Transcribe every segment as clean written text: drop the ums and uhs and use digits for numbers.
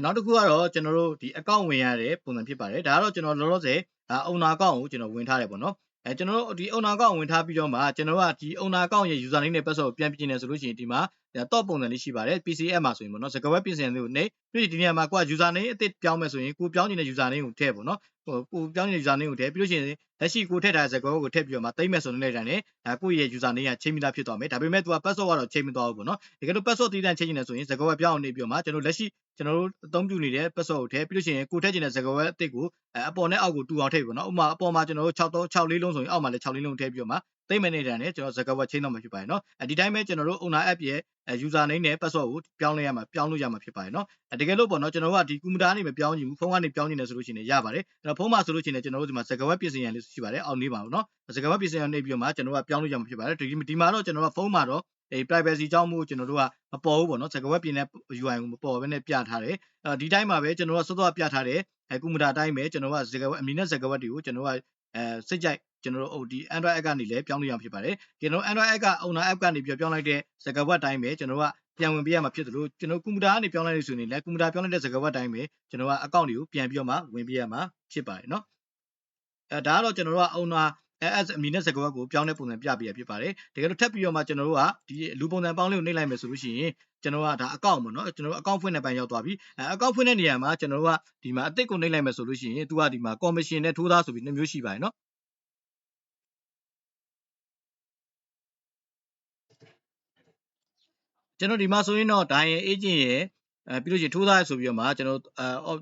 နောက်တစ်ခုကတော့ကျွန်တော်တို့ဒီ account ဝင်ရတဲ့ပုံစံဖြစ်ပါတယ်ဒါကတော့ကျွန်တော်လောလောဆယ်owner account ကိုကျွန်တော်ဝင်ထားတယ်ပေါ့နော်ကျွန်တော်တို့ဒီ owner account ဝင်ထားပြီးတော့မှကျွန်တော်ကဒီ owner account ရဲ့ user name နဲ့ password ကိုပြန်ပြင်နေဆိုလို့ရှိရင်ဒီမှာတော့ပုံစံလေးရှိပါတယ် PCF မှာဆိုရင်ပေါ့နော်စကားဝက်ပြင်ဆင်လေးကိုနေပြီးဒီနေရာမှာကိုက user name အသစ်ပြောင်းမယ်ဆိုရင်ကိုပြောင်းနေတဲ့ user name ကိုထည့်ပေါ့နော်ကိုပြောင်းနေတဲ့ user name ကိုထည့်ပြီးလို့ရှိရင်လက်ရှိကိုထည့်ထားတဲ့စကားဝက်ကိုထည့်ပြီးတော့မှသိမ့်မယ်ဆိုတဲ့တိုင်းနဲ့ကိုယ့်ရဲ့ user name ကချိန်မိတာဖြစ်သွားမယ်ဒါပေမဲ့သူက password ကတော့ချိန်မသွားဘူးပေါ့နော်တကယ်လို့ password တည်တံ့ချိန်နေတယ်ဆိုရင်စကားဝက်ပြောင်းအောင်နေပြီးတော့မှကျွန်တော်လက်ရှိကျွန်တော်တို့အသုံးပြုနေတဲ့ password ကိုထည့်ပြီးလို့ရှိရင်ကိုထည့်ချင်တဲ့စကားဝက်အသစ်ကိုအပေါ်နဲ့အောက်ကိုတူအောင်ထည့်ပြီးပေါ့နော်ဥပမာအပေါ်မှာကျွန်တော်တို့6လေးလုံးဆိုရင်အောက်မှာလည်း6လေးလုံးထည့်ပြီးတော့မှသိမ့်မယ်နေတဲ့နဲ့ကျွန်တော်စကားဝက်ချိန်တော့မှာဖြစ်ပါတယ်နော်ဒီတိုင်းပဲကျွန်တော်တို့ owner app ရဲ့user name နဲ့ password ကိုပြောင်းလို့ရမှာဖြစ်ပါတယ်နော်တကယ်လို့ပေါ့နော်ကျွန်တော်တို့ကဒီကွန်ပျူတာကနေမပြောင်းချင်ဘူးဖုန်းကနေပြောင်းချင်တယ်ဆိုလို့ရှိရင်ရပါတယ်အဲ့တော့ဖုန်းမှာဆိုလို့ရှိရင်ကျွန်တော်တို့ဒီမှာစကားဝက်ပြင်ဆင်ရန်လေးရှိပါတယ်အောက်နေပါဘူးနော်စကားဝက်ပြင်ဆင်ရန်နေပြီးတော့မှကျွန်တော်တို့ကပြောင်းလို့ရမှာဖြစ်ပါတယ်ဒီမှာတော့ကျွန်တော်တို့ဖုန်းမှာတော့privacy ကြောင့်မို့ကျွန်တော်တို့ကမပေါ်ဘူးပေါ့နော်စကားဝက်ပြင်တဲ့ UI ကိုမပေါ်ဘဲနဲ့ပြထားတယ်ဒီတိုင်းမှာပဲကျွန်တော်တို့စောစောပြထားတဲ့ကွန်ပျူတာအတိုင်းပဲကျွန်တော်တို့ကစကားဝက်အမည်နဲ့စကားဝက်တွေကိုကျွန်တော်တို့ကစိတ်ကြိုက်ကျွန်တော်တို့ဒီ Android app ကနေလည်းပြောင်းလို့ရမှာဖြစ်ပါတယ်ကျွန်တော် Android app က owner app ကနေပြောင်းလိုက်တဲ့စကားဝက်တိုင်းပဲကျွန်တော်တို့ကပြန်ဝင်ပေးရမှာဖြစ်တယ်လို့ကျွန်တော်ကွန်ပျူတာကနေပြောင်းလိုက်လို့ဆိုရင်လည်းကွန်ပျူတာပြောင်းလိုက်တဲ့စကားဝက်တိုင်းပဲကျွန်တော်က account တွေကိုပြန်ပြီးတော့မှဝင်ပေးရမှာဖြစ်ပါတယ်เนาะဒါကတော့ကျွန်တော်တို့က owner as အမည်နဲ့စကားဝက်ကိုပြောင်းတဲ့ပုံစံပြပေးရဖြစ်ပါတယ်တကယ်လို့ထပ်ပြီးတော့မှကျွန်တော်တို့ကဒီလူပုံစံပေါင်းလေးကိုနှိပ်လိုက်မယ်ဆိုလို့ရှိရင်ကျွန်တော်ကဒါ account ပေါ့နော်ကျွန်တော်တို့ account ဖွင့်တဲ့ပိုင်းရောက်သွားပြီaccount ဖွင့်တဲ့နေရာမှာကျွန်တော်တို့ကဒီမှာအသစ်ကိုနှိပ်လိုက်မယ်ဆိုလို့ရှိရင်သူကဒီမှာ commission နဲ့ထိုးသားဆိုပြီးနှစ်မျိုးရှိပါတယ်เนาะကျွန်တော်ဒီမှာဆိုရင်တော့ Dian agent ရဲ့ပြီးလို့ရှိရင်ထိုးသားဆိုပြီးတော့မှကျွန်တော်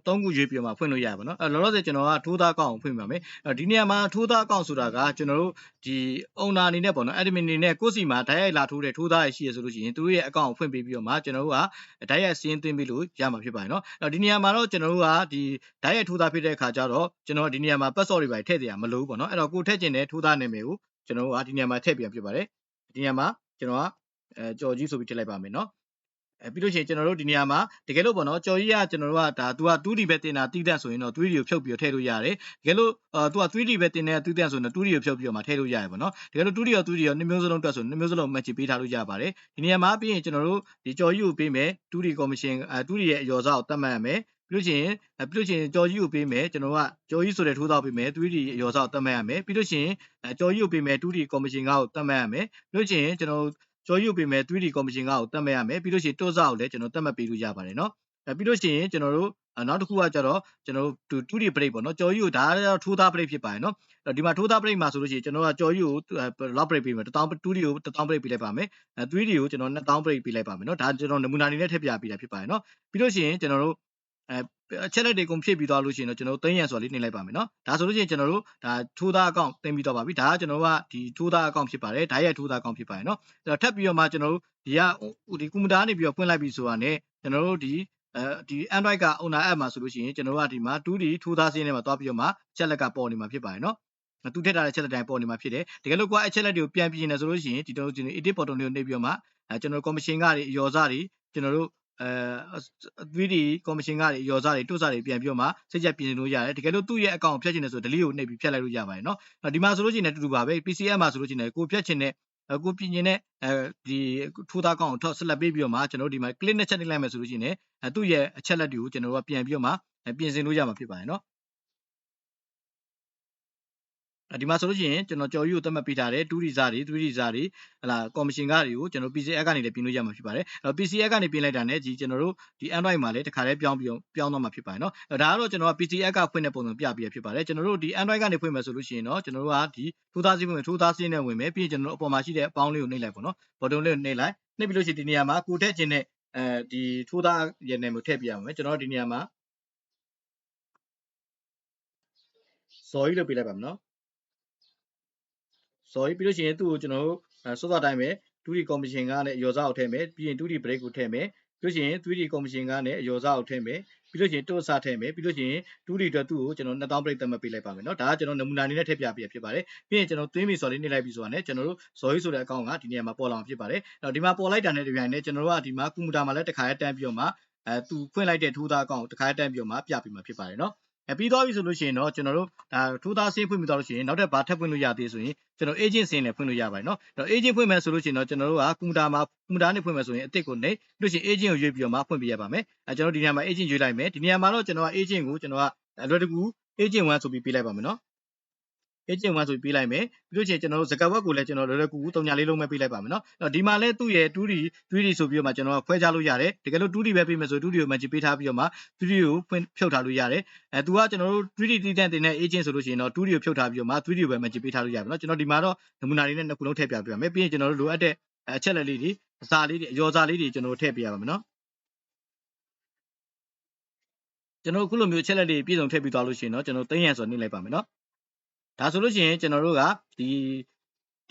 သုံးခုရွေးပြီးတော့မှဖွင့်လို့ရပါတော့လောလောဆယ်ကျွန်တော်ကထိုးသားအကောင့်ကိုဖွင့်ပါမယ်ဒီနေရာမှာထိုးသားအကောင့်ဆိုတာကကျွန်တော်တို့ဒီ owner အနေနဲ့ပေါ့နော် admin အနေနဲ့ကိုယ့်စီမှာတိုက်ရိုက်လာထိုးတဲ့ထိုးသားရရှိရဆိုလို့ရှိရင်သူတို့ရဲ့အကောင့်ကိုဖွင့်ပေးပြီးတော့မှကျွန်တော်တို့ကတိုက်ရိုက်စီးရင်သွင်းပေးလို့ရမှာဖြစ်ပါတယ်နော်ဒီနေရာမှာတော့ကျွန်တော်တို့ကဒီတိုက်ရိုက်ထိုးသားဖြစ်တဲ့အခါကျတော့ကျွန်တော်ဒီနေရာမှာ password တွေပါထည့်ကြရမလို့ပေါ့နော်အဲ့တော့ကိုထည့်ခြင်းတဲ့ထိုးသားနာမည်ကိုကျွန်တော်တို့ကဒီနေရာမှာထည့်ပြန်ဖြစ်ပါတယ်ဒီနေရာမှာကျွန်တော်ကကြော်ကြီးဆိုပြီးထည့်လိုက်ပါမယ်နော်ပြီးလို့ရှိရင်ကျွန်တော်တို့ဒီနေရာမှာတကယ်လို့ပေါ့နော်ကြော်ကြီးကကျွန်တော်တို့ကဒါသူက 2D ပဲတင်တာတီးတန့်ဆိုရင်တော့ 3D ကိုဖြုတ်ပြီးထည့်လို့ရတယ်တကယ်လို့သူက 3D ပဲတင်တဲ့တီးတန့်ဆိုရင်တော့ 2D ကိုဖြုတ်ပြီးတော့မှထည့်လို့ရတယ်ပေါ့နော်တကယ်လို့ 2D ရော 3D ရောနှစ်မျိုးစလုံးတွက်ဆိုနှစ်မျိုးစလုံး match ပေးထားလို့ရပါတယ်ဒီနေရာမှာပြီးရင်ကျွန်တော်တို့ဒီကြော်ကြီးကိုပေးမယ် 2D commission 2D ရဲ့အရောစားကိုတတ်မှတ်ရမယ်ပြီးလို့ရှိရင်ကြော်ကြီးကိုပေးမယ်ကျွန်တော်ကကြော်ကြီးဆိုတဲ့ထိုးသားပေးမယ် 3D အရောစားကိုတတ်မှတ်ရမယ်ပြီးလို့ရှိရင်ကြော်ကြီးကိုပေးမယ် 2D commission ကိုတတ်မှတ်ရမယ်ပြီးလို့ရှိရင်ကျွန်တော်ကြော်ရုပ်ပေးမယ် 3D commission ကိုတတ်မှတ်ရမယ်ပြီးလို့ရှိရင်တွတ်စားကိုလည်းကျွန်တော်တတ်မှတ်ပေးလို့ရပါတယ်เนาะပြီးလို့ရှိရင်ကျွန်တော်တို့နောက်တစ်ခုကကြတော့ကျွန်တော်တို့ 2D break ပေါ့เนาะကြော်ရုပ်ဒါကတော့ထိုးသား break ဖြစ်ပါတယ်เนาะဒီမှာထိုးသား break မှာဆိုလို့ရှိရင်ကျွန်တော်ကကြော်ရုပ်ကို lock break ပေးမယ်1000 2D ကို1000 break ပေးလိုက်ပါမယ် 3D ကိုကျွန်တော်2000 break ပေးလိုက်ပါမယ်เนาะဒါကျွန်တော်နမူနာအနေနဲ့ထည့်ပြပေးတာဖြစ်ပါတယ်เนาะပြီးလို့ရှိရင်ကျွန်တော်တို့အချက်လက်တွေကုန်ဖြည့်ပြီးသွားလို့ရှိရင်တော့ကျွန်တော်တို့3ရန်ဆိုတာလေးနှိပ်လိုက်ပါမယ်เนาะဒါဆိုလို့ရှိရင်ကျွန်တော်တို့ဒါထိုးသားအကောင့်တင်ပြီးတော့ပါပြီဒါကကျွန်တော်တို့ကဒီထိုးသားအကောင့်ဖြစ်ပါတယ်ဒါရဲ့ထိုးသားအကောင့်ဖြစ်ပါတယ်เนาะအဲ့တော့ထပ်ပြီးတော့မှကျွန်တော်တို့ဒီကွန်ပျူတာကနေပြီးတော့ဖွင့်လိုက်ပြီးဆိုတာနဲ့ကျွန်တော်တို့ဒီAndroid က owner app မှာဆိုလို့ရှိရင်ကျွန်တော်တို့ကဒီမှာ 2D ထိုးသားစင်းထဲမှာတွားပြီးတော့မှချက်လက်ကပေါ်နေမှာဖြစ်ပါတယ်เนาะသူထည့်ထားတဲ့ချက်လက်တိုင်းပေါ်နေမှာဖြစ်တယ်တကယ်လို့ကိုယ်အချက်လက်တွေကိုပြန်ပြင်နေဆိုလို့ရှိရင်ဒီတော့ကျွန်တော် edit button လေးကိုနှိပ်ပြီးတော့မှကျွန်တော် commission ကတွေအရောစားတွေကျွန်တော်တို့3D commission ကတွေအရောစားတွေတွတ်စားတွေပြန်ပြီးတော့မှစိတ်ချက်ပြင်လို့ရတယ်တကယ်လို့သူ့ရဲ့ account ကိုဖျက်ချင်တယ်ဆို delete ကိုနှိပ်ပြီးဖျက်လိုက်လို့ရပါတယ်เนาะဒီမှာဆိုလို့ရှိရင်လည်းတူတူပါပဲ PCF မှာဆိုလို့ရှိရင်ကိုဖျက်ချင်တဲ့ကိုပြင်နေတဲ့ဒီထိုးသားကောင်ကိုထောက်ဆက်လက်ပေးပြီးတော့မှကျွန်တော်တို့ဒီမှာ click နဲ့ချက်နှိပ်လိုက်မယ်ဆိုလို့ရှိရင်သူ့ရဲ့အချက်လက်တွေကိုကျွန်တော်တို့ကပြန်ပြီးတော့မှပြင်ဆင်လို့ရမှာဖြစ်ပါတယ်เนาะဒီမှာဆိုလို့ရှိရင်ကျွန်တော်ကြော်ကြီးကိုသတ်မှတ်ပေးထားတယ် 2D စားတွေ 3D စားတွေဟလာ commission ကားတွေကိုကျွန်တော် PCF ကနေလည်းပြင်လို့ရမှာဖြစ်ပါတယ်PCF ကနေပြင်လိုက်တာနဲ့ကျွန်တော်တို့ဒီ Android မှာလည်းတစ်ခါတည်းပြောင်းသွားမှာဖြစ်ပါတယ်เนาะဒါကတော့ကျွန်တော်က PCF ကဖွင့်တဲ့ပုံစံပြပြဖြစ်ပါတယ်ကျွန်တော်တို့ဒီ Android ကနေဖွင့်မယ်ဆိုလို့ရှိရင်တော့ကျွန်တော်တို့ကဒီထိုးသားစည်းဝင်ထိုးသားစည်းနဲ့ဝင်မယ်ပြီးရင်ကျွန်တော်တို့အပေါ်မှာရှိတဲ့အပေါင်းလေးကိုနှိပ်လိုက်ပေါ့နော် button လေးကိုနှိပ်လိုက်နှိပ်ပြီးလို့ရှိရင်ဒီနေရာမှာကိုထည့်ခြင်းနဲ့ဒီထိုးသားရဲ့နာမည်ထည့်ပြရမှာကျွန်တော်တို့ဒီနေရာမှာဇော်ကြီးလို့ပြလိုက်ပါမယ်เนาะဆိုပြီးလို့ရှိရင်သူ့ကိုကျွန်တော်တို့စောစောတိုင်းပဲ 2D commission ကလည်းအရောစားကိုထည့်မယ်ပြီးရင် 2D break ကိုထည့်မယ်ပြီးလို့ရှိရင် 3D commission ကလည်းအရောစားကိုထည့်မယ်ပြီးလို့ရှိရင်တွတ်စားထည့်မယ်ပြီးလို့ရှိရင် 2D အတွက်သူ့ကိုကျွန်တော်2000 break သတ်မှတ်ပေးလိုက်ပါမယ်เนาะဒါကကျွန်တော်နမူနာအနေနဲ့ထည့်ပြပေးဖြစ်ပါတယ်ပြီးရင်ကျွန်တော်သွင်းပြီဆိုတော့လေးနှိပ်လိုက်ပြီဆိုတာနဲ့ကျွန်တော်တို့ဇော်ကြီးဆိုတဲ့အကောင့်ကဒီနေရာမှာပေါ်လာမှာဖြစ်ပါတယ်အဲ့တော့ဒီမှာပေါ်လိုက်တာနဲ့တပြိုင်နက်ကျွန်တော်တို့ကဒီမှာကွန်ပျူတာမှာလည်းတစ်ခါတည်းတန်းပြီးတော့မှသူဖွင့်လိုက်တဲ့ထိုးသားအကောင့်ကိုတစ်ခါတည်းတန်းပြီးတော့မှပြပေးမှာဖြစ်ပါတယ်เนาะ ပြီးသွားပြီဆိုလို့ရှိရင်တော့ကျွန်တော်တို့ထိုးသားစင်းဖွင့်ပြီးသွားလို့ရှိရင်နောက်ထပ်ဘာထပ်ဖွင့်လို့ရသေးဆိုရင်ကျွန်တော် agent စင်းနဲ့ဖွင့်လို့ရပါတယ်နော်အဲ့တော့ agent ဖွင့်မယ်ဆိုလို့ရှိရင်တော့ကျွန်တော်တို့ကကွန်ပျူတာနဲ့ဖွင့်မယ်ဆိုရင်အစ်စ်ကိုနှိပ်လို့ရှိရင် agent ကိုရွေးပြီးတော့မှဖွင့်ပြရပါမယ်ကျွန်တော်ဒီနေရာမှာ agent ရွေးလိုက်မယ်ဒီနေရာမှာတော့ကျွန်တော်က agent ကိုကျွန်တော်ကအလွယ်တကူ agent 1ဆိုပြီးပေးလိုက်ပါမယ်နော်agent 1ဆိုပြီးပေးလိုက်မယ်ပြီးလို့ရှိရင်ကျွန်တော်တို့စကားဝက်ကိုလည်းကျွန်တော်လွယ်လွယ်ကူကူတုံညာလေးလုံးပဲပေးလိုက်ပါမယ်နော်အဲ့တော့ဒီမှာလည်းသူ့ရဲ့ 2D ဆိုပြီးတော့မှကျွန်တော်ကခွဲခြားလို့ရတယ်တကယ်လို့ 2D ပဲပေးမယ်ဆို 2D ကို match ပေးထားပြီးတော့မှ 3D ကိုဖြုတ်ထားလို့ရတယ်သူကကျွန်တော်တို့ 3D တည်တဲ့ agent ဆိုလို့ရှိရင်တော့ 2D ကိုဖြုတ်ထားပြီးတော့မှ 3D ကိုပဲ match ပေးထားလို့ရတယ်နော်ကျွန်တော်ဒီမှာတော့နမူနာလေးနဲ့နှစ်ခုလုံးထည့်ပြပေးပါမယ်ပြီးရင်ကျွန်တော်တို့လိုအပ်တဲ့အချက်လက်လေးတွေအစာလေးတွေအယောစာလေးတွေကျွန်တော်တို့ထည့်ပြရပါမယ်နော်ကျွန်တော်ခုလိုမျိုးချက်လက်တွေပြည့်စုံထည့်ပြီးသွားလို့ရှိရင်တော့ကျွန်တော်သိရန်ဆိုနှိမ့်လိုက်ပါမယ်နော်ဒါဆိုလို့ရှိရင်ကျွန်တော်တို့ကဒီ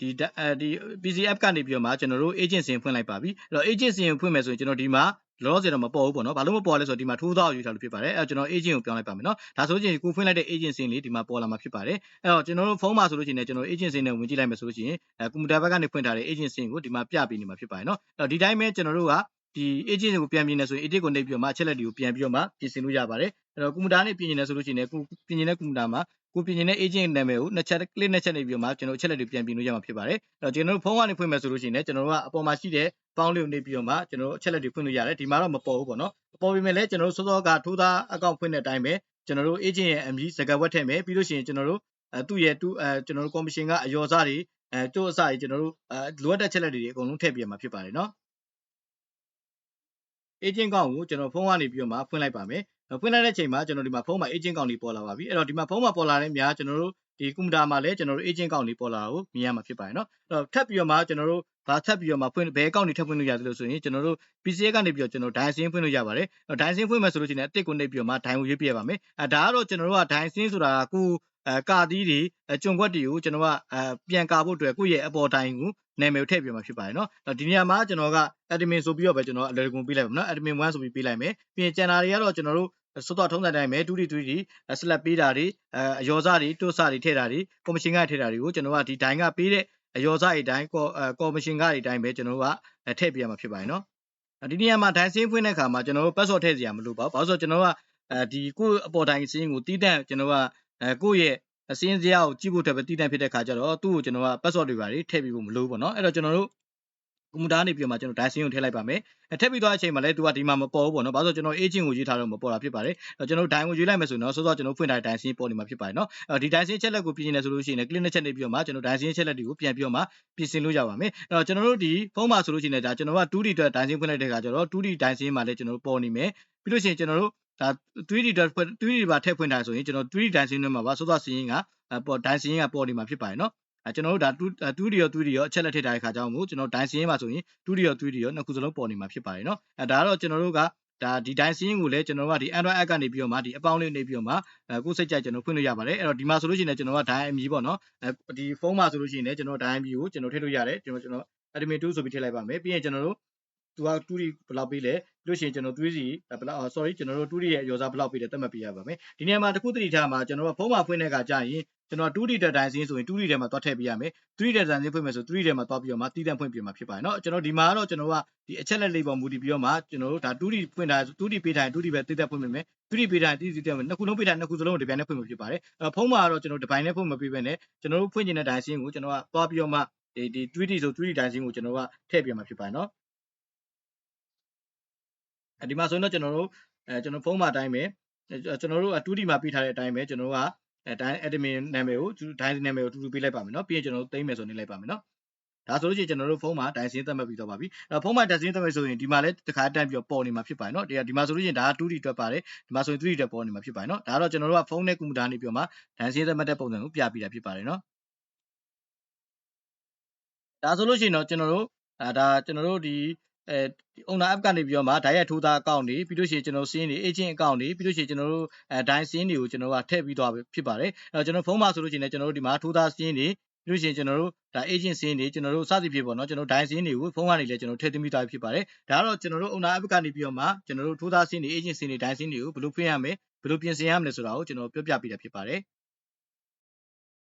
PC app ကနေပြီးတော့မှကျွန်တော်တို့ agent စင်ဖွင့်လိုက်ပါပြီအဲ့တော့ agent စင်ကိုဖွင့်မယ်ဆိုရင်ကျွန်တော်ဒီမှာလောလောဆယ်တော့မပေါ်ဘူးပေါ့နော်ဘာလို့မပေါ်လဲဆိုတော့ဒီမှာထိုးသားကိုယူထားလို့ဖြစ်ပါတယ်အဲ့တော့ကျွန်တော် agent ကိုပြောင်းလိုက်ပါမယ်နော်ဒါဆိုရင်ကိုဖွင့်လိုက်တဲ့ agent စင်လေးဒီမှာပေါ်လာမှာဖြစ်ပါတယ်အဲ့တော့ကျွန်တော်တို့ဖုန်းမှာဆိုလို့ရှိရင်ကျွန်တော် agent စင်နဲ့ဝင်ကြည့်လိုက်မယ်ဆိုလို့ရှိရင်ကွန်ပျူတာဘက်ကနေဖွင့်ထားတဲ့ agent စင်ကိုဒီမှာပြပေးနေမှာဖြစ်ပါတယ်နော်အဲ့တော့ဒီတိုင်းပဲကျွန်တော်တို့ကဒီ agent ကိုပြန်ပြင်နေဆိုရင် edit ကိုနှိပ်ပြီးတော့မှအချက်လက်တွေကိုပြန်ပြီးတော့မှပြင်ဆင်လို့ရပါတယ်အဲ့တော့ကွန်ပျူတာနဲ့ပြင်နေဆိုလို့ရှိရင်ကိုပြင်နေတဲ့ကွန်ပျူတာမှာကိုပြင်နေတဲ့ agent နာမည်ကိုနှစ်ချက် click နှစ်ချက်နေပြီးတော့မှကျွန်တော်အချက်လက်တွေပြန်ပြင်လို့ရမှာဖြစ်ပါတယ်အဲ့တော့ကျွန်တော်တို့ဖုန်းကနေဖွင့်မယ်ဆိုလို့ရှိရင်လည်းကျွန်တော်တို့ကအပေါ်မှာရှိတဲ့ပေါင်းလေးကိုနှိပ်ပြီးတော့မှကျွန်တော်တို့အချက်လက်တွေဖွင့်လို့ရတယ်ဒီမှာတော့မပေါ်ဘူးပေါ့နော်မပေါ်ပေမဲ့လည်းကျွန်တော်တို့စောစောကထိုးသားအကောင့်ဖွင့်တဲ့အတိုင်းပဲကျွန်တော်တို့ agent ရဲ့အမည်စကားဝက်ထည့်မယ်ပြီးလို့ရှိရင်ကျွန်တော်တို့သူ့ရဲ့ကျွန်တော်တို့ commission ကအယောစတွေကျိုးအစတွေကျွန်တော်တို့လိုအပ်တဲ့ချက်လက်တွေအကုန်လုံးထည့်ပြရမှာဖြစ်ပါတယ်နော် agent ကောင်ကိုကျွန်တော်ဖုန်းကနေပြီးတော့မှဖွင့်လိုက်ပါမယ်ဖွင့်လိုက်တဲ့အချိန်မှာကျွန်တော်ဒီမှာဖုန်းမှာ agent ကောင်လေးပေါ်လာပါပြီအဲ့တော့ဒီမှာဖုန်းမှာပေါ်လာတဲ့များကျွန်တော်တို့ဒီကွန်ပျူတာမှာလည်းကျွန်တော်တို့ agent ကောင်လေးပေါ်လာတာကိုမြင်ရမှာဖြစ်ပါတယ်နော်အဲ့တော့ထပ်ပြီးတော့မှကျွန်တော်တို့ဘာထပ်ပြီးတော့မှဖွင့်ဘယ်အကောင့်တွေထပ်ဖွင့်လို့ရတယ်လို့ဆိုရင်ကျွန်တော်တို့ PC ကနေပြီးတော့ကျွန်တော်ဒိုင်စင်းဖွင့်လို့ရပါတယ်အဲ့တော့ဒိုင်စင်းဖွင့်မယ်ဆိုလို့ရှိရင်အတစ်ကိုနှိပ်ပြီးတော့မှဒိုင်ကိုရွေးပြရပါမယ်ဒါကတော့ကျွန်တော်တို့ကဒိုင်စင်းဆိုတာကကိုကာသီးတွေကြုံခွက်တွေကိုကျွန်တော်ကပြန်ကာဖို့အတွက်ကိုယ့်ရဲ့အပေါ်ဒိုင်ကိုနာမည်ကိုထည့်ပြမှာဖြစ်ပါတယ်နော်ဒီနေရာမှာကျွန်တော်က admin ဆိုပြီးတော့ပဲကျွန်တော်အလွယ်တကူပေးလိုက်ပါမယ်နော် admin 1ဆိုပြီးပေးလိုက်မယ်ပြီးရင်ကျန်တာတွေကတော့ကျွန်တော်တို့စောစောထုံးစံတိုင်းပဲ 2D select ပေးတာတွေအယောစတွေတွတ်စတွေထည့်တာတွေ commission ကထည့်တာတွေကိုကျွန်တော်ကဒီဒိုင်ကပေးတဲ့အယောစတွေတိုင်း commission ကတွေတိုင်းပဲကျွန်တော်တို့ကထည့်ပြရမှာဖြစ်ပါတယ်နော်ဒီနေရာမှာဒိုင်စင်းဖွင့်တဲ့အခါမှာကျွန်တော်တို့ password ထည့်စရာမလိုပါဘူးဘာလို့ဆိုတော့ကျွန်တော်ကဒီကိုယ့်အပေါ်ဒိုင်စင်းကိုတီးတန့်ကျွန်တော်ကကိုယ့်ရဲ့အစင်းစရာကိုကြည့်ဖို့အတွက်ပဲတီးတန့်ဖြစ်တဲ့ခါကျတော့သူ့ကိုကျွန်တော်က password တွေပါထည့်ပြီးဖို့မလိုဘူးပေါ့နော်အဲ့တော့ကျွန်တော်တို့ကွန်ပျူတာနေပြီးတော့မှကျွန်တော်ဒိုင်စင်းကိုထည့်လိုက်ပါမယ်ထည့်ပြီးသွားတဲ့အချိန်မှာလည်းသူကဒီမှာမပေါ်ဘူးပေါ့နော်ဘာလို့ဆိုတော့ကျွန်တော် agent ကိုရေးထားတော့မပေါ်တာဖြစ်ပါတယ်ကျွန်တော်ဒိုင်ကိုရေးလိုက်မယ်ဆိုရင်တော့စောစောကျွန်တော်ဖွင့်ထားတဲ့ဒိုင်စင်းပေါ်နေမှာဖြစ်ပါတယ်နော်ဒီဒိုင်စင်းချက်လက်ကိုပြင်နေတယ်ဆိုလို့ရှိရင်လည်း click နဲ့ချက်နေပြီးတော့မှကျွန်တော်ဒိုင်စင်းချက်လက်တွေကိုပြန်ပြီးတော့မှပြင်ဆင်လို့ရပါမယ်အဲ့တော့ကျွန်တော်တို့ဒီဖုန်းမှာဆိုလို့ရှိရင်လည်းဒါကျွန်တော်က 2D အတွက်ဒိုင်စင်းဖွင့်လိုက်တဲ့အခါကျတော့ 2D ဒိုင်စင်းမှာလည်းကျွန်တော်တို့ပေါ်နေမယ်ပြီးလို့ရှိရင်ကျွန်တော်တို့ဒါ 3D ပါထည့်ဖွင့်ထားဆိုရင်ကျွန်တော် 3D ဒိုင်စင်းထဲမှာပါစောစောစင်းကဒိုင်စင်းကပေါ်နေမှာဖြစ်ပါတယ်နော်ကျွန်တော်တို့ဒါ 2D ရော 3D ရောအချက်လက်ထည့်ထားတဲ့ခါကြောင့်မို့ကျွန်တော်ဒိုင်စင်းမှာဆိုရင် 2D ရော 3D ရောနှစ်ခုစလုံးပေါ်နေမှာဖြစ်ပါတယ်နော်ဒါကတော့ကျွန်တော်တို့ကဒါဒီဒိုင်စင်းကိုလည်းကျွန်တော်တို့ကဒီ Android app ကနေပြီးတော့မှဒီအပေါင်းလေးနေပြီးတော့မှကိုယ်စိတ်ကြိုက်ကျွန်တော်ဖွင့်လို့ရပါတယ်အဲ့တော့ဒီမှာဆိုလို့ရှိရင်လည်းကျွန်တော်ကဒိုင်အမည်ပေါ့နော်ဒီဖုန်းမှာဆိုလို့ရှိရင်လည်းကျွန်တော်ဒိုင်အမည်ကိုကျွန်တော်ထည့်လို့ရတယ်ကျွန်တော် admin 2ဆိုပြီးထည့်လိုက်ပါမယ်ပြီးရင်ကျွန်တော်တို့သူက 2D ဘယ်လောက်ပေးလဲပြီးလို့ရှိရင်ကျွန်တော် 3D ဘယ်လောက် sorry ကျွန်တော်တို့ 2D ရဲ့အယောစားဘယ်လောက်ပေးလဲသတ်မှတ်ပေးရပါမယ်ဒီနေရာမှာတစ်ခုသတိထားမှာကျွန်တော်ကဖုန်းမှာဖွင့်တဲ့အခါကျရင်ကျွန်တော် 2D ဒိုင်စင်းဆိုရင် 2D ထဲမှာသွားထည့်ပေးရမယ် 3D ဒိုင်စင်းဖွင့်မယ်ဆို 3D ထဲမှာသွားပြီးတော့မှတည်တံ့ဖွင့်ပြမှာဖြစ်ပါတယ်เนาะကျွန်တော်ဒီမှာကတော့ကျွန်တော်ကဒီအချက်လက်လေးပေါ်မူတည်ပြီးတော့မှကျွန်တော်တို့ဒါ 2D ဖွင့်တာ 2D ပေးထားရင် 2D ပဲတည်တံ့ဖွင့်ပေးမယ် 3D ပေးထားရင် 3D တည်တံ့နှစ်ခုလုံးပေးထားရင်နှစ်ခုစလုံးကိုဒီပိုင်းနဲ့ဖွင့်မှာဖြစ်ပါတယ်ဖုန်းမှာကတော့ကျွန်တော်ဒီပိုင်းနဲ့ဖွင့်မပေးဘဲနဲ့ကျွန်တော်တို့ဖွင့်ကျင်တဲ့ဒိုင်စင်းကိုကျွန်တော်ကသွားပြီးတော့မှဒီ 3D ဆို 3D ဒိုင်စင်းကိုကျွန်တော်ကထည့်ပြမှာဖြစ်ပါတယ်เนาะဒီမှာဆိုရင်တော့ကျွန်တော်တို့ကျွန်တော်ဖုန်းမှာအတိုင်းပဲကျွန်တော်တို့ 2D မှာပေးထားတဲ့အတိုင်းပဲကျွန်တော်တို့ကဒိုင် admin နာမည်ကိုဒိုင်နာမည်ကိုတူတူပေးလိုက်ပါမယ်เนาะပြီးရင်ကျွန်တော်တို့သိမ်းမယ်ဆိုနေလိုက်ပါမယ်เนาะဒါဆိုလို့ရှိရင်ကျွန်တော်တို့ဖုန်းမှာဒိုင်စင်းသတ်မှတ်ပြီးတော့ပါပြီဖုန်းမှာဒိုင်စင်းသတ်မှတ်ဆိုရင်ဒီမှာလည်းတစ်ခါတန်းပြီးတော့ပေါ်နေမှာဖြစ်ပါတယ်เนาะဒီမှာဆိုလို့ရှိရင်ဒါက 2D အတွက်ပါတယ်ဒီမှာဆိုရင် 3D အတွက်ပေါ်နေမှာဖြစ်ပါတယ်เนาะဒါကတော့ကျွန်တော်တို့ကဖုန်းနဲ့ကွန်ပျူတာနေပြီးတော့မှဒိုင်စင်းသတ်မှတ်တဲ့ပုံစံကိုပြပြတာဖြစ်ပါတယ်เนาะဒါဆိုလို့ရှိရင်တော့ကျွန်တော်တို့ဒါကျွန်တော်တို့ဒီowner app ကနေပြီးတော့မှ direct ထိုးသား account တွေပြီးလို့ရှိရင်ကျွန်တော်စင်းတွေ agent account တွေပြီးလို့ရှိရင်ကျွန်တော်တို့ဒိုင်စင်းတွေကိုကျွန်တော်ကထည့်ပြီးသွားဖြစ်ပါတယ်ကျွန်တော်ဖုန်းမှာဆိုလို့ရှိရင်လည်းကျွန်တော်တို့ဒီမှာထိုးသားစင်းတွေပြီးလို့ရှိရင်ကျွန်တော်တို့ဒါ agent စင်းတွေကျွန်တော်တို့စသဖြင့်ပေါ့နော်ကျွန်တော်ဒိုင်စင်းတွေကိုဖုန်းကနေလည်းကျွန်တော်ထည့်သွင်းပြီးသားဖြစ်ပါတယ်ဒါကတော့ကျွန်တော်တို့ owner app ကနေပြီးတော့မှကျွန်တော်တို့ထိုးသားစင်းတွေ agent စင်းတွေဒိုင်စင်းတွေကိုဘယ်လိုဖွင့်ရမလဲဘယ်လိုပြင်ဆင်ရမလဲဆိုတာကိုကျွန်တော်ပြောပြပေးတာဖြစ်ပါတယ်